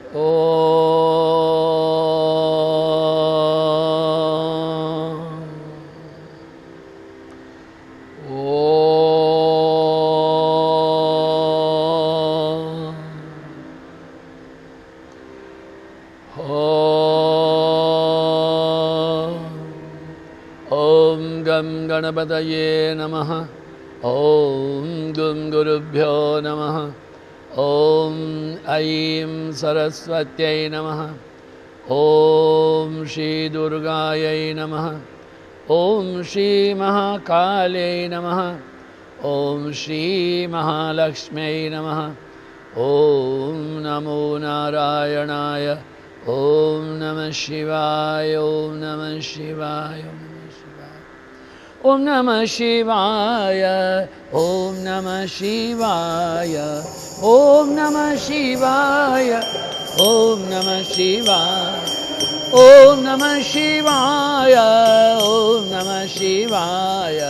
ओ ओम गं गणपतये नमः। ओम गुं गुरुभ्यो नमः। ओम ऐं सरस्वत्यै नमः। ओम श्री दुर्गायै नमः। ओम श्री महाकाल्यै नमः। ओम श्री महालक्ष्म्यै नमः। ओम नमो नारायणाय। ओम नमः शिवाय। ओम नमः शिवाय। ओम नमः शिवाय। ओम नमः शिवाय। ओम नमः शिवाय। ओम नमः शिवाय। ओम नमः शिवाय। ओम नमः शिवाय।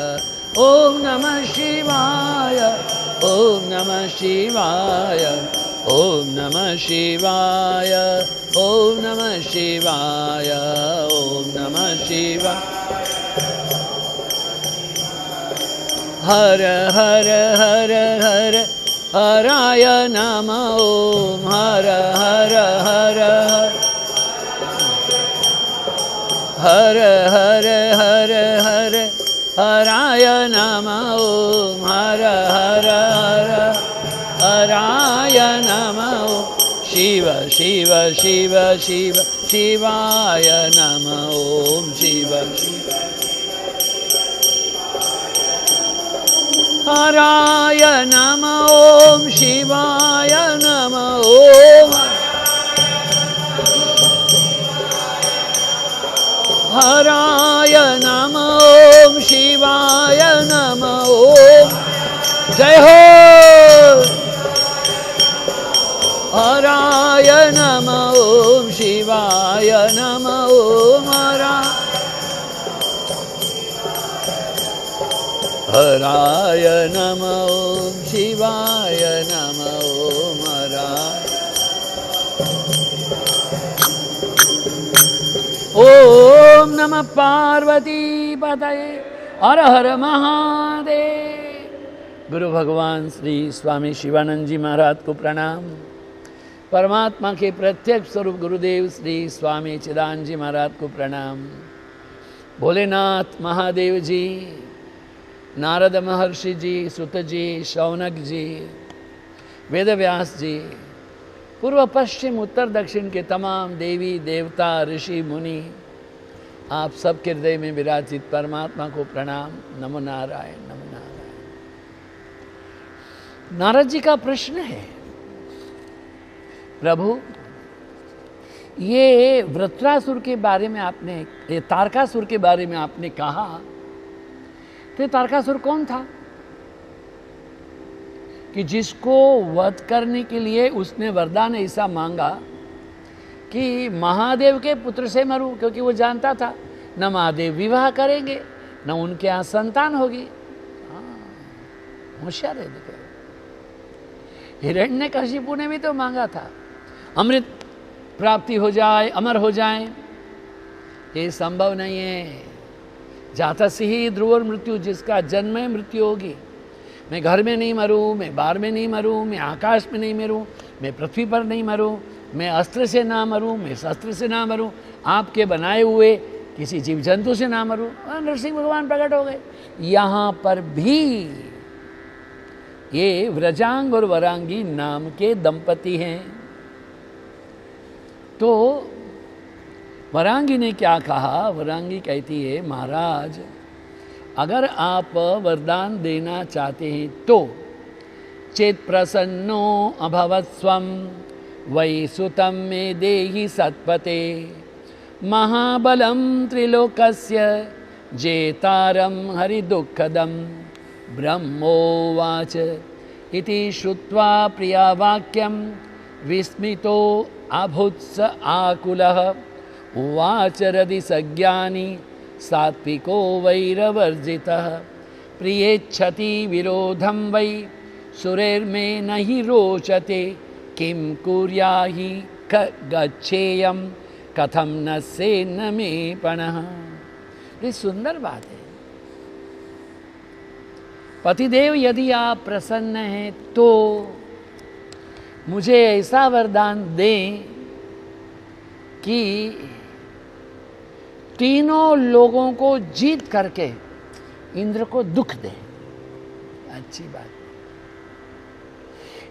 ओम नमः शिवाय। ओम नमः शिवाय। ओम नमः शिवाय। ओम नमः शिवाय। ओम नमः शिवाय। हर हर हर हर हराय नमः। ओम हर हर हर हर हर हर हर हराय नमः। ओम हर हर हर हराय नमः। शिव शिव शिव शिव शिवाय नमः। ओम शिव शिव हराय नमः। ओम शिवाय नमः। ओम हराय नमः। ओम शिवाय नमः। ओम जय हो। हराय नमः। ओम शिवाय नमः। ओम हराय नमः। ओम शिवाय नमः। ओम हराय। ओम नमः पार्वती पतये। हर हर महादेव। गुरु भगवान श्री स्वामी शिवानंद जी महाराज को प्रणाम। परमात्मा के प्रत्यक्ष स्वरूप गुरुदेव श्री स्वामी चिदानंद जी महाराज को प्रणाम। भोलेनाथ महादेव जी, नारद महर्षि जी, सुत जी, शौनक जी, वेदव्यास जी, पूर्व पश्चिम उत्तर दक्षिण के तमाम देवी देवता ऋषि मुनि, आप सबके हृदय में विराजित परमात्मा को प्रणाम। नमो नारायण। नमो नारायण। नारद जी का प्रश्न है, प्रभु ये वृत्रासुर के बारे में आपने, ये तारकासुर के बारे में आपने कहा, तो तारकासुर कौन था कि जिसको वध करने के लिए उसने वरदान ऐसा मांगा कि महादेव के पुत्र से मरूं, क्योंकि वो जानता था न महादेव विवाह करेंगे न उनके यहाँ संतान होगी। होशियार है। देखो, हिरण्यकशिपु ने भी तो मांगा था अमृत प्राप्ति हो जाए, अमर हो जाए। ये संभव नहीं है। जाता से ही ध्रुव मृत्यु, जिसका जन्म है मृत्यु होगी। मैं घर में नहीं मरूं, मैं बाहर में नहीं मरूं, मैं आकाश में नहीं मरूं, मैं पृथ्वी पर नहीं मरूं, मैं अस्त्र से ना मरूं, मैं शस्त्र से ना मरूं, आपके बनाए हुए किसी जीव जंतु से ना मरूं। नरसिंह भगवान प्रकट हो गए। यहाँ पर भी ये व्रजांग और वरांगी नाम के दंपति हैं। तो वरांगी ने क्या कहा? वरांगी कहती है, महाराज अगर आप वरदान देना चाहते हैं तो चेत प्रसन्नो अभवत्स्वं वै सुतं मे देहि सत्पते महाबलं त्रिलोकस्य जेतारं हरिदुःखदं ब्रह्मोवाच इति श्रुत्वा प्रिया वाक्यं विस्मितो अभुत्स आकुलः उवाच रदि सज्ञानी सात्विको वैरवर्जितः प्रियेच्छति विरोधं वै सुरेर्मे न हि रोचते किं कुर्याहि गच्छेयम कथम न से न मे पणः। ये सुंदर बात है। पतिदेव यदि आप प्रसन्न हैं तो मुझे ऐसा वरदान दें कि तीनों लोगों को जीत करके इंद्र को दुख दे। अच्छी बात।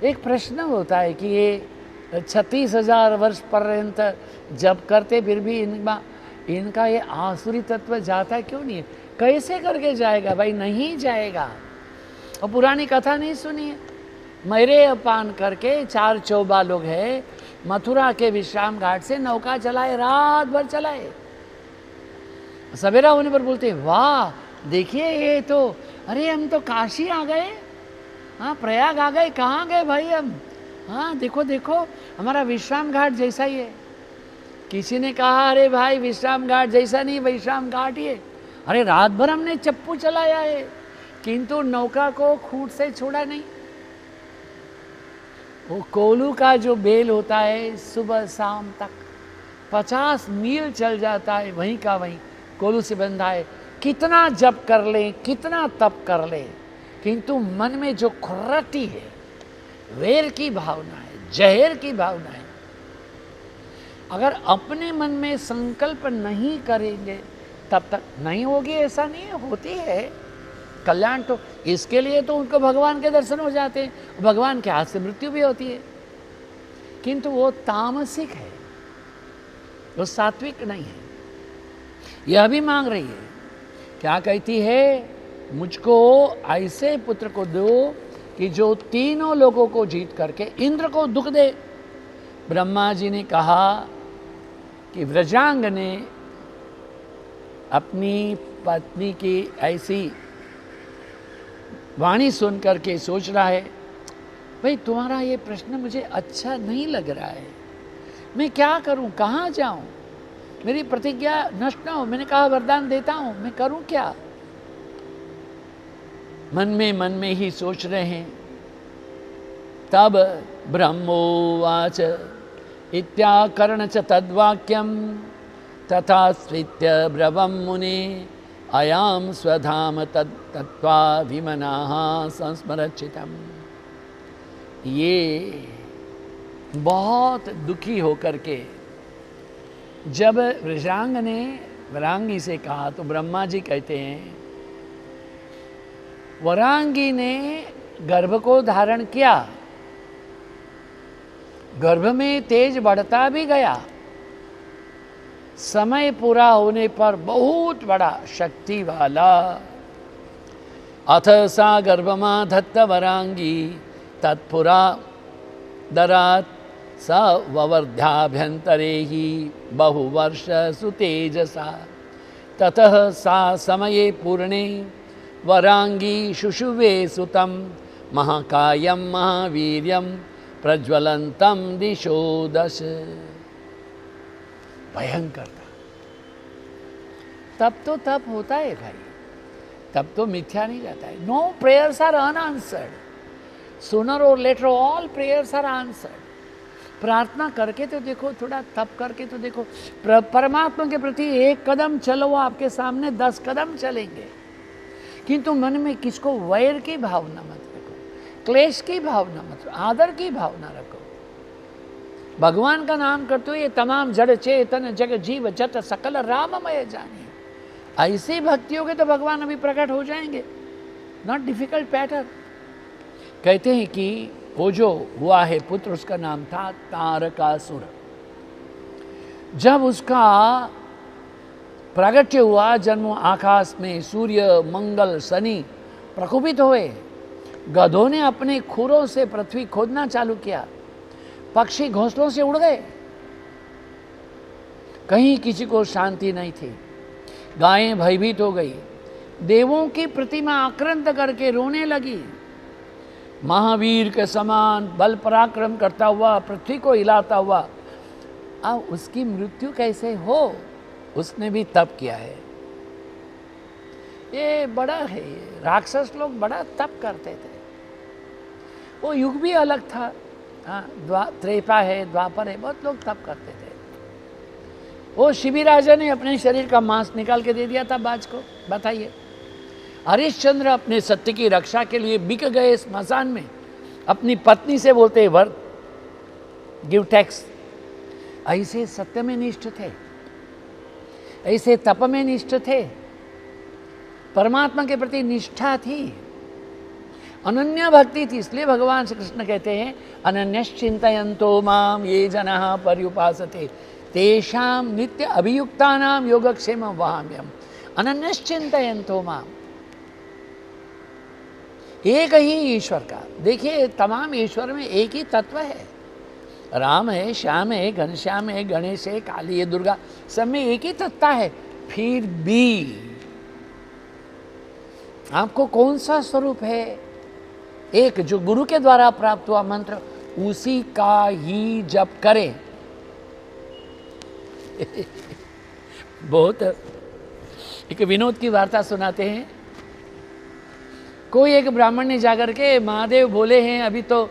एक प्रश्न होता है कि ये 36,000 वर्ष पर्यंत जब करते फिर भी इनका ये आसुरी तत्व जाता क्यों नहीं है? कैसे करके जाएगा भाई? नहीं जाएगा। और पुरानी कथा नहीं सुनी है? मयरे अपान करके 4 चौबा लोग हैं, मथुरा के विश्राम घाट से नौका चलाए, रात भर चलाए। सवेरा होने पर बोलते वाह देखिए ये तो, अरे हम तो काशी आ गए, हाँ प्रयाग आ गए। कहाँ गए भाई हम? हाँ देखो देखो हमारा विश्राम घाट जैसा ही है। किसी ने कहा अरे भाई विश्राम घाट जैसा नहीं, विश्राम घाट ही है। अरे रात भर हमने चप्पू चलाया है किंतु नौका को खूंट से छोड़ा नहीं। वो कोलू का जो बेल होता है सुबह शाम तक 50 मील चल जाता है, वहीं का वहीं कोलू से बंधा है। कितना जप कर ले, कितना तप कर ले, किंतु मन में जो खुर्रती है, वेर की भावना है, जहर की भावना है, अगर अपने मन में संकल्प नहीं करेंगे तब तक नहीं होगी। ऐसा नहीं है, होती है कल्याण। तो इसके लिए तो उनको भगवान के दर्शन हो जाते हैं, भगवान के हाथ से मृत्यु भी होती है, किंतु वो तामसिक है, वो सात्विक नहीं है। यह भी मांग रही है, क्या कहती है? मुझको ऐसे पुत्र को दो कि जो तीनों लोगों को जीत करके इंद्र को दुख दे। ब्रह्मा जी ने कहा कि व्रजांग ने अपनी पत्नी की ऐसी वाणी सुन करके सोच रहा है भाई तुम्हारा ये प्रश्न मुझे अच्छा नहीं लग रहा है, मैं क्या करूं, कहाँ जाऊं, मेरी प्रतिज्ञा नष्ट ना हो। मैंने कहा वरदान देता हूं, मैं करूं क्या? मन में ही सोच रहे हैं। तब ब्रह्मोवाच इत्याकर्ण च तद्वाक्यम तथा स्वित्य ब्रवम मुने अयाम स्वधाम तत्वा विमनाः संस्मरचितम। ये बहुत दुखी होकर के जब वृषांग ने वरांगी से कहा तो ब्रह्मा जी कहते हैं वरांगी ने गर्भ को धारण किया, गर्भ में तेज बढ़ता भी गया, समय पूरा होने पर बहुत बड़ा शक्ति वाला। अथ सा गर्भमा धत्त वरांगी तत्पुरा दरात स ववर्ध्याभ्यंतरे ही बहुवर्ष सुतेजसा। ततः सा समये पूर्णे वरांगी शुशुवे सुतं महाकायं महावीर्यं प्रज्वलन्तं दिशो दश। भयंकर था। तब तो तप होता है भाई, तब तो मिथ्या नहीं जाता है। No prayers are unanswered, sooner or later all prayers are answered. प्रार्थना करके तो देखो, थोड़ा तप करके तो देखो, परमात्मा के प्रति एक कदम चलो, आपके सामने 10 कदम चलेंगे। किंतु मन में किसको वैर की भावना मत रखो, क्लेश की भावना मत रखो, आदर की भावना रखो। भगवान का नाम करते हुए तमाम जड़ चेतन जग जीव जत सकल राममय जानिए। ऐसी भक्तियों के तो भगवान अभी प्रकट हो जाएंगे। Not difficult pattern. कहते हैं कि वो जो हुआ है पुत्र, उसका नाम था तारकासुर। जब उसका प्रागट्य हुआ, जन्म आकाश में सूर्य मंगल शनि प्रकोपित हुए, गधों ने अपने खुरों से पृथ्वी खोदना चालू किया, पक्षी घोंसलों से उड़ गए, कहीं किसी को शांति नहीं थी। गायें भयभीत हो गई, देवों की प्रतिमा आक्रांत करके रोने लगी। महावीर के समान बल पराक्रम करता हुआ, पृथ्वी को हिलाता हुआ, अब उसकी मृत्यु कैसे हो? उसने भी तप किया है। ये बड़ा है, राक्षस लोग बड़ा तप करते थे। वो युग भी अलग था, त्रेपा है, द्वापर है, बहुत लोग तप करते थे। वो शिबी राजा ने अपने शरीर का मांस निकाल के दे दिया था बाज को। बताइए, हरिश्चंद्र अपने सत्य की रक्षा के लिए बिक गए स्मशान में, अपनी पत्नी से बोलते वर गिव टैक्स। ऐसे सत्य में निष्ठ थे, ऐसे तप में निष्ठ थे, परमात्मा के प्रति निष्ठा थी, अनन्य भक्ति थी। इसलिए भगवान श्री कृष्ण कहते हैं अनन्यश्चिन्तयन्तो माम ये जनः पर्युपासते तेषां नित्य अभियुक्तानां योगक्षेमं वहाम्यहम्। अनन्यश्चिन्तयन्तो माम, एक ही ईश्वर का। देखिए, तमाम ईश्वर में एक ही तत्व है। राम है, श्याम है, घनश्याम है, गणेश है, काली है, दुर्गा, सब में एक ही तत्व है। फिर भी आपको कौन सा स्वरूप है? एक जो गुरु के द्वारा प्राप्त हुआ मंत्र, उसी का ही जप करें। बहुत एक विनोद की वार्ता सुनाते हैं। कोई एक ब्राह्मण ने जाकर के, महादेव बोले हैं अभी तो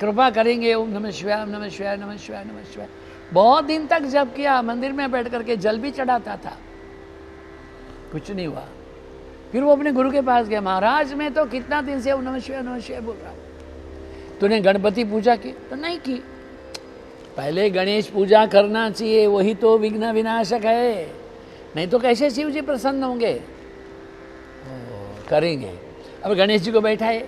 कृपा करेंगे, ओम नमः शिवाय, ओम नमः शिवाय, नमः शिवाय, नमः शिवाय। बहुत दिन तक जप किया, मंदिर में बैठ करके जल भी चढ़ाता था, कुछ नहीं हुआ। फिर वो अपने गुरु के पास गया, महाराज मैं तो कितना दिन से ओम नमः शिवाय, नमः शिवाय बोल रहा हूं, तूने गणपति पूजा की? तो नहीं की। पहले गणेश पूजा करना चाहिए, वही तो विघ्न विनाशक है, नहीं तो कैसे शिव जी प्रसन्न होंगे? करेंगे। अब गणेश जी को बैठाए,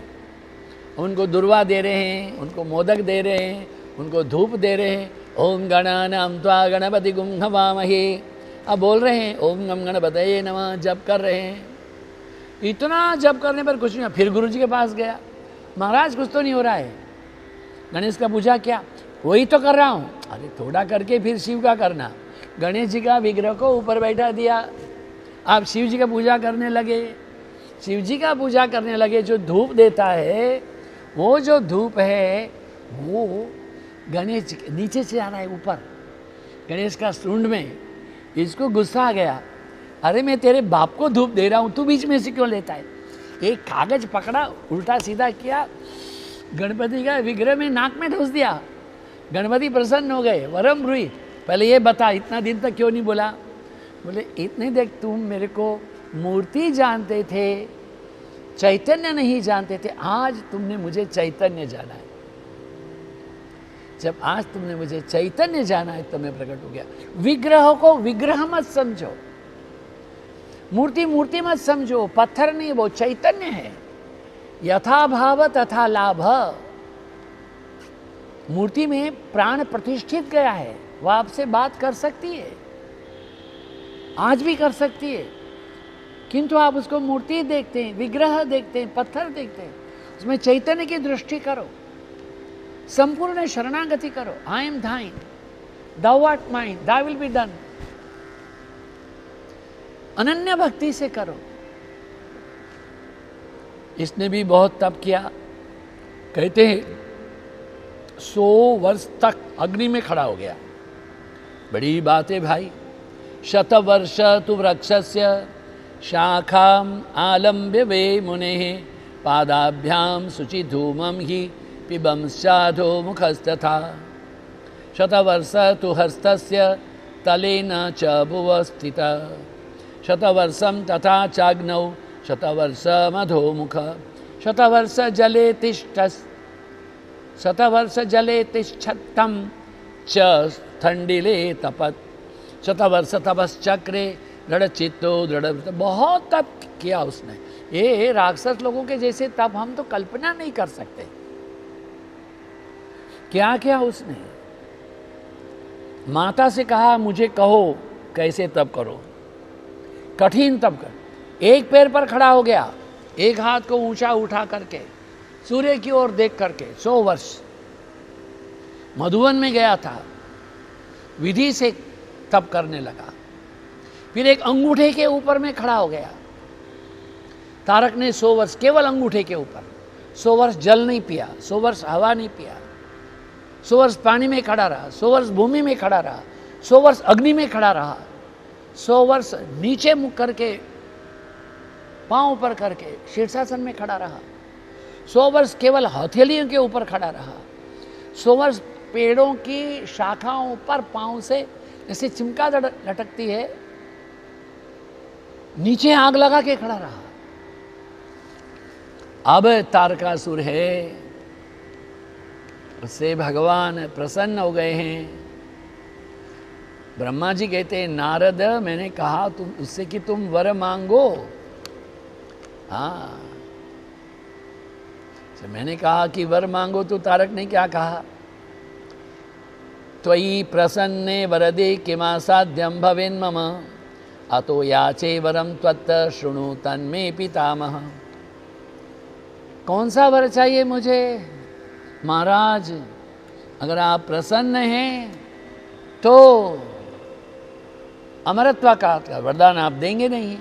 उनको दुर्वा दे रहे हैं, उनको मोदक दे रहे हैं, उनको धूप दे रहे हैं। ओम गणानां त्वा गणपति गुं हवामहे, अब बोल रहे हैं ओम गम गणपतये नमः, जप कर रहे हैं। इतना जप करने पर कुछ नहीं। फिर गुरु जी के पास गया, महाराज कुछ तो नहीं हो रहा है, गणेश का पूजा क्या? वही तो कर रहा हूँ। अरे थोड़ा करके फिर शिव का करना। गणेश जी का विग्रह को ऊपर बैठा दिया, आप शिव जी का पूजा करने लगे। शिव जी का पूजा करने लगे। जो धूप देता है, वो जो धूप है वो गणेश जी के नीचे से आ रहा है ऊपर, गणेश का सूंड में। इसको गुस्सा आ गया, अरे मैं तेरे बाप को धूप दे रहा हूँ, तू बीच में से क्यों लेता है? एक कागज पकड़ा, उल्टा सीधा किया, गणपति का विग्रह में नाक में ठूस दिया। गणपति प्रसन्न हो गए, वरम ब्रूहि, पहले ये बता इतना दिन तक क्यों नहीं बोला? बोले इतने देख, तुम मेरे को मूर्ति जानते थे, चैतन्य नहीं जानते थे, आज तुमने मुझे चैतन्य जाना है। जब आज तुमने मुझे चैतन्य जाना है तो मैं प्रकट हो गया। विग्रह को विग्रह मत समझो, मूर्ति मूर्ति मत समझो, पत्थर नहीं, वो चैतन्य है। यथा भाव तथा लाभ। मूर्ति में प्राण प्रतिष्ठित गया है, वह आपसे बात कर सकती है, आज भी कर सकती है, किंतु आप उसको मूर्ति देखते हैं, विग्रह देखते हैं, पत्थर देखते हैं, उसमें चैतन्य की दृष्टि करो, संपूर्ण शरणागति करो। I am थाइन, thou art mine, thy will be done। अनन्य भक्ति से करो। इसने भी बहुत तप किया। कहते हैं 100 वर्ष तक अग्नि में खड़ा हो गया। बड़ी बात है भाई। शतवर्ष तु वृक्षस्य शाखाम आलम्ब्य वे मुनेः पादाभ्याम शुचि धूमम ही पिबंश्चाधो मुखस्तथा। शतवर्ष तु हस्तस्य तलेन च भुव स्थितः। शतवर्षं तथा चाग्नौ शतवर्षमधोमुख। शतवर्ष जले तिष्ठस् शतवर्ष जले तिष्ठत्तं च ठंडिले तपत्। शतवर्ष तपश्चक्रे दृढ़ चित्तो दृढ़। बहुत तप किया उसने। ये राक्षस लोगों के जैसे तप हम तो कल्पना नहीं कर सकते। क्या क्या उसने। माता से कहा मुझे कहो कैसे तप करो, कठिन तप कर। एक पैर पर खड़ा हो गया, एक हाथ को ऊंचा उठा करके सूर्य की ओर देख करके 100 वर्ष मधुवन में गया था, विधि से तप करने लगा। फिर एक अंगूठे के ऊपर में खड़ा हो गया। तारक ने 100 वर्ष केवल अंगूठे के ऊपर, 100 वर्ष जल नहीं पिया, 100 वर्ष हवा नहीं पिया, 100 वर्ष पानी में खड़ा रहा, 100 वर्ष भूमि में खड़ा रहा, 100 वर्ष अग्नि में खड़ा रहा, 100 वर्ष नीचे मुख करके पांव ऊपर करके शीर्षासन में खड़ा रहा, 100 वर्ष केवल हथेलियों के ऊपर खड़ा रहा, सोवर पेड़ों की शाखाओं पर पांव से जैसे चिमटा लटकती है, नीचे आग लगा के खड़ा रहा। अब तारकासुर है, उससे भगवान प्रसन्न हो गए हैं। ब्रह्मा जी कहते हैं, नारद मैंने कहा तुम उससे कि तुम वर मांगो। हाँ, तो मैंने कहा कि वर मांगो, तो तारक ने क्या कहा? त्वयि प्रसन्ने वरदे किमासाध्यं भवेन् मम अतो याचे वरम त्वत्त शृणु तन्मे पितामह। कौन सा वर चाहिए मुझे? महाराज, अगर आप प्रसन्न हैं तो अमरत्व का वरदान आप देंगे नहीं,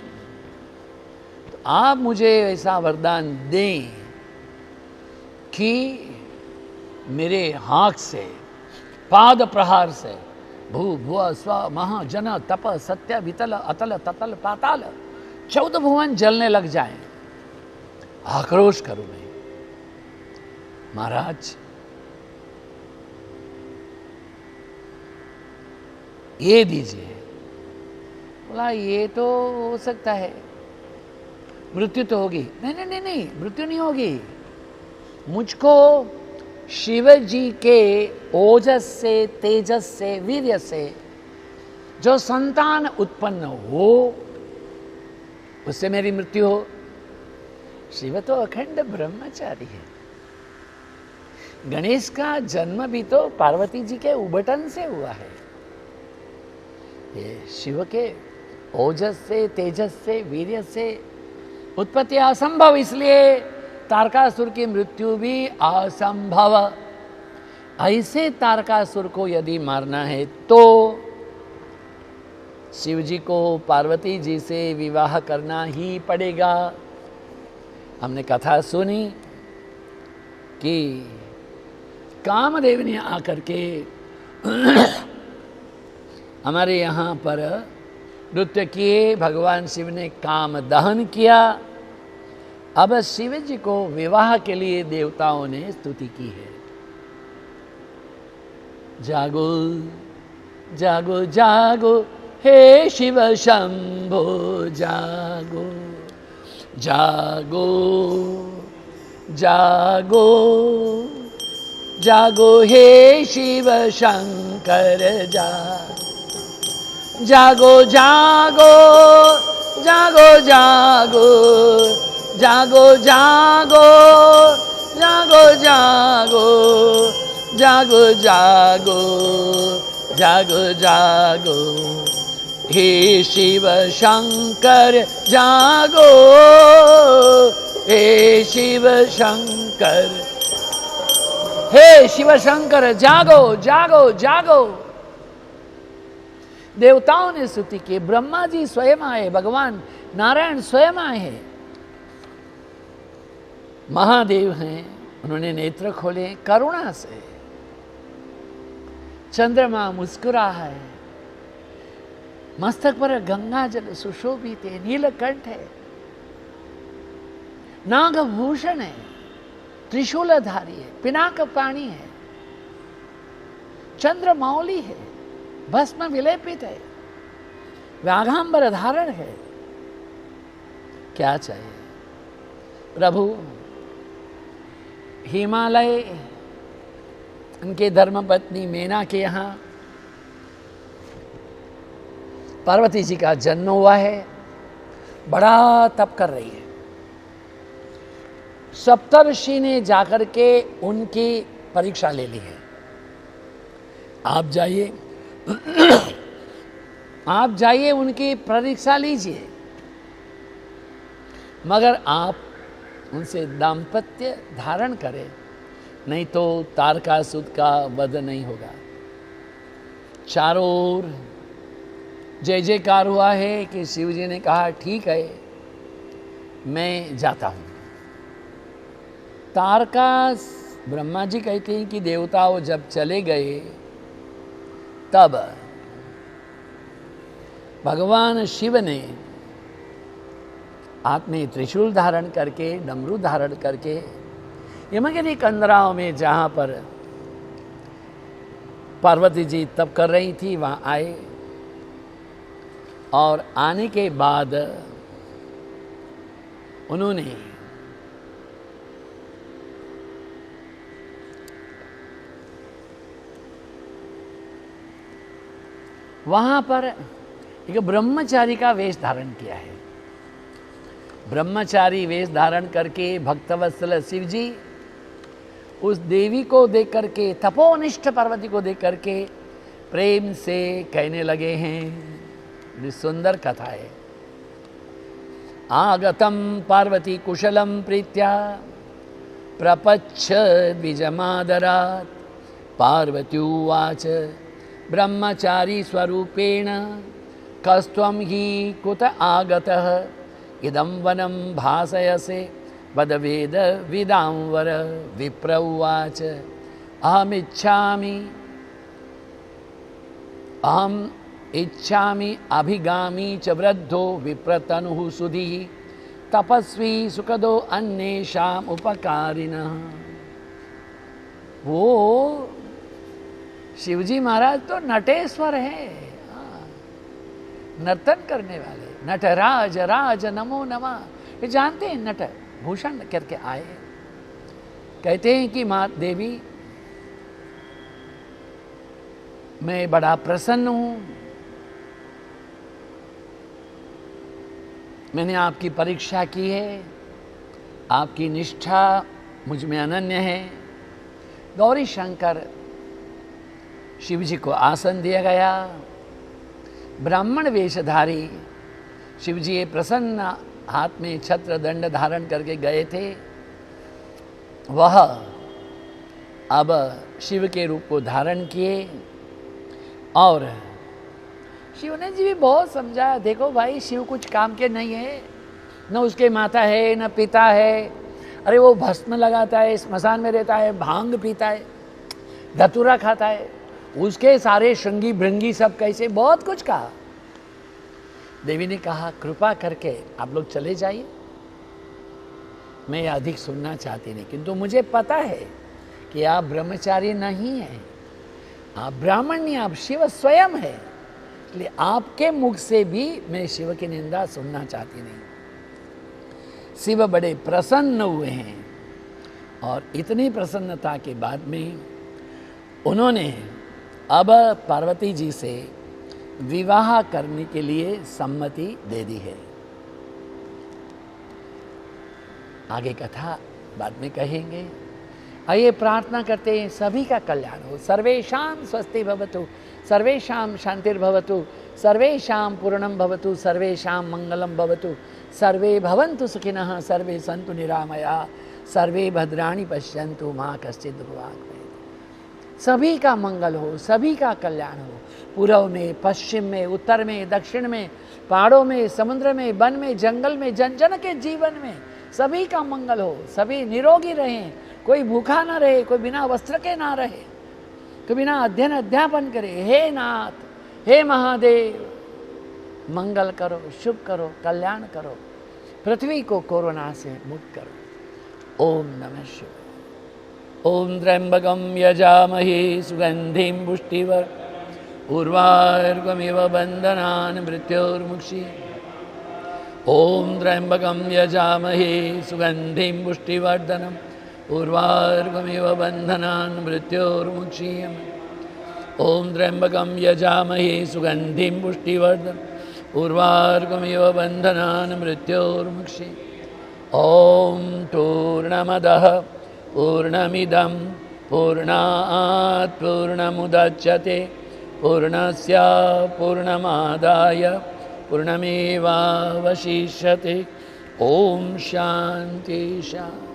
तो आप मुझे ऐसा वरदान दें कि मेरे हाथ से, पाद प्रहार से भू भुव स्व महा जन तप सत्य वितल अतल ततल पाताल 14 भुवन जलने लग जाएं, आक्रोश करूं मैं। महाराज, ये दीजिए। बोला ये तो हो सकता है, मृत्यु तो होगी। नहीं नहीं नहीं नहीं, मृत्यु नहीं होगी। मुझको शिव जी के ओजस से, तेजस से, वीर्य से जो संतान उत्पन्न हो, उससे मेरी मृत्यु हो। शिव तो अखंड ब्रह्मचारी है। गणेश का जन्म भी तो पार्वती जी के उबटन से हुआ है। ये शिव के ओजस से, तेजस से, वीर्य से उत्पत्ति असंभव, इसलिए तारकासुर की मृत्यु भी असंभव। ऐसे तारकासुर को यदि मारना है तो शिव जी को पार्वती जी से विवाह करना ही पड़ेगा। हमने कथा सुनी कि कामदेव ने आकर के हमारे यहाँ पर नृत्य किए, भगवान शिव ने काम दहन किया। अब शिव जी को विवाह के लिए देवताओं ने स्तुति की है। जागो जागो जागो हे शिव शंभो, जागो जागो जागो जागो हे शिव शंकर, जागो जागो जागो जागो जागो जागो जागो जागो जागो जागो जागो जागो हे शिव शंकर, जागो हे शिव शंकर, हे शिव शंकर, जागो जागो जागो। देवताओं ने स्तुति की, ब्रह्मा जी स्वयं आए, भगवान नारायण स्वयं आए हैं, महादेव हैं, उन्होंने नेत्र खोले करुणा से। चंद्रमा मुस्कुरा है, मस्तक पर गंगा जल सुशोभित है, नीलकंठ है, नागभूषण है, त्रिशूलधारी है, पिनाक पाणी है, चंद्रमौली है, भस्म विलेपित है, व्याघांबर धारण है। क्या चाहिए? प्रभु हिमालय, उनके धर्मपत्नी मेना के यहाँ पार्वती जी का जन्म हुआ है, बड़ा तप कर रही है। सप्तर्षि ने जाकर के उनकी परीक्षा ले ली है। आप जाइए आप जाइए, उनकी परीक्षा लीजिए, मगर आप उनसे दाम्पत्य धारण करें, नहीं तो तारकासुर का वध नहीं होगा। चारों ओर जय जयकार हुआ है कि शिव जी ने कहा ठीक है, मैं जाता हूं। तारकास, ब्रह्मा जी कहते हैं कि देवताओं जब चले गए तब भगवान शिव ने हाथ में त्रिशूल धारण करके, डमरू धारण करके यमगिरी कंदराओं में जहाँ पर पार्वती जी तब कर रही थी, वहाँ आए और आने के बाद उन्होंने वहाँ पर एक ब्रह्मचारी का वेश धारण किया है। ब्रह्मचारी वेश धारण करके भक्तवत्सल शिव जी उस देवी को देख करके, तपोनिष्ठ पार्वती को देख करके प्रेम से कहने लगे हैं। बड़ी सुंदर कथा है। आगतम पार्वती कुशलम प्रीत्या प्रपच्छ द्विजमादरात् पार्वत्युवाच ब्रह्मचारी स्वरूपेण कस्त्वं हि कुत आगतः इदं वनं भासयसे वदवेद विदांवर। विप्र उवाच अहम इच्छामि अभिगामी च वृद्धो विप्रतनुः सुधीः तपस्वी सुखदो अन्येषाम् उपकारिणः। वो शिवजी महाराज तो नटेश्वर है, नर्तन करने वाले, नटराज राज नमो नमः। ये जानते हैं, नट भूषण करके आए। कहते हैं कि माँ देवी मैं बड़ा प्रसन्न हूं, मैंने आपकी परीक्षा की है, आपकी निष्ठा मुझ में अनन्य है। गौरी शंकर शिव जी को आसन दिया गया। ब्राह्मण वेशधारी शिव जी प्रसन्न हाथ में छत्र दंड धारण करके गए थे। वह अब शिव के रूप को धारण किए और शिव ने जी भी बहुत समझाया, देखो भाई शिव कुछ काम के नहीं है, न उसके माता है न पिता है। अरे वो भस्म लगाता है, स्मशान में रहता है, भांग पीता है, धतूरा खाता है, उसके सारे श्रृंगी भृंगी सब कैसे, बहुत कुछ कहा। देवी ने कहा कृपा करके आप लोग चले जाइए, मैं अधिक सुनना चाहती नहीं, किंतु मुझे पता है कि आप ब्रह्मचारी नहीं हैं, आप ब्राह्मण नहीं, आप शिव स्वयं है, इसलिए आपके मुख से भी मैं शिव की निंदा सुनना चाहती नहीं। शिव बड़े प्रसन्न हुए हैं और इतनी प्रसन्नता के बाद में उन्होंने अब पार्वती जी से विवाह करने के लिए सम्मति दे दी है। आगे कथा बाद में कहेंगे। आइए प्रार्थना करते हैं सभी का कल्याण हो। सर्वेषां स्वस्ति भवतु, सर्वेषां शांतिर्भवतु, सर्वेषां पूर्णं भवतु, सर्वेषां मंगलं भवतु, सर्वे भवन्तु सुखिनः, सर्वे सन्तु निरामया, सर्वे भद्राणि पश्यन्तु मा कश्चित् दुर्भाग्। सभी का मंगल हो, सभी का कल्याण हो। पूर्व में, पश्चिम में, उत्तर में, दक्षिण में, पहाड़ों में, समुद्र में, वन में, जंगल में, जन जन के जीवन में सभी का मंगल हो। सभी निरोगी रहें, कोई भूखा ना रहे, कोई बिना वस्त्र के ना रहे, कोई बिना अध्ययन अध्यापन करे। हे नाथ, हे महादेव, मंगल करो, शुभ करो, कल्याण करो, पृथ्वी को कोरोना से मुक्त करो। ओम नमः शिवाय। ओम त्र्यंबकं यजामहे सुगंधिं पुष्टिवर उर्वारुकमिव बन्धनान् मृत्योर्मुक्षीयमामृतात्। ओम त्र्यंबकं यजामहे सुगंधिं पुष्टिवर्धनम् उर्वारुकमिव बन्धनान् मृत्योर्मुक्षीयमामृतात्। ओम त्र्यंबकं यजामहे सुगंधिं पुष्टिवर्धनम् उर्वारुकमिव बन्धनान् मृत्योर्मुक्षीयमामृतात्। ओम पूर्णमदः पूर्णमिदं पूर्णात् पूर्णमुदच्यते पूर्णस्य पूर्णमादाय पूर्णमेवावशिष्यते। ओम शांति शांति।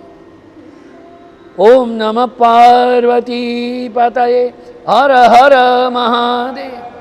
ओम नमः पार्वती पतये हर हर महादेव।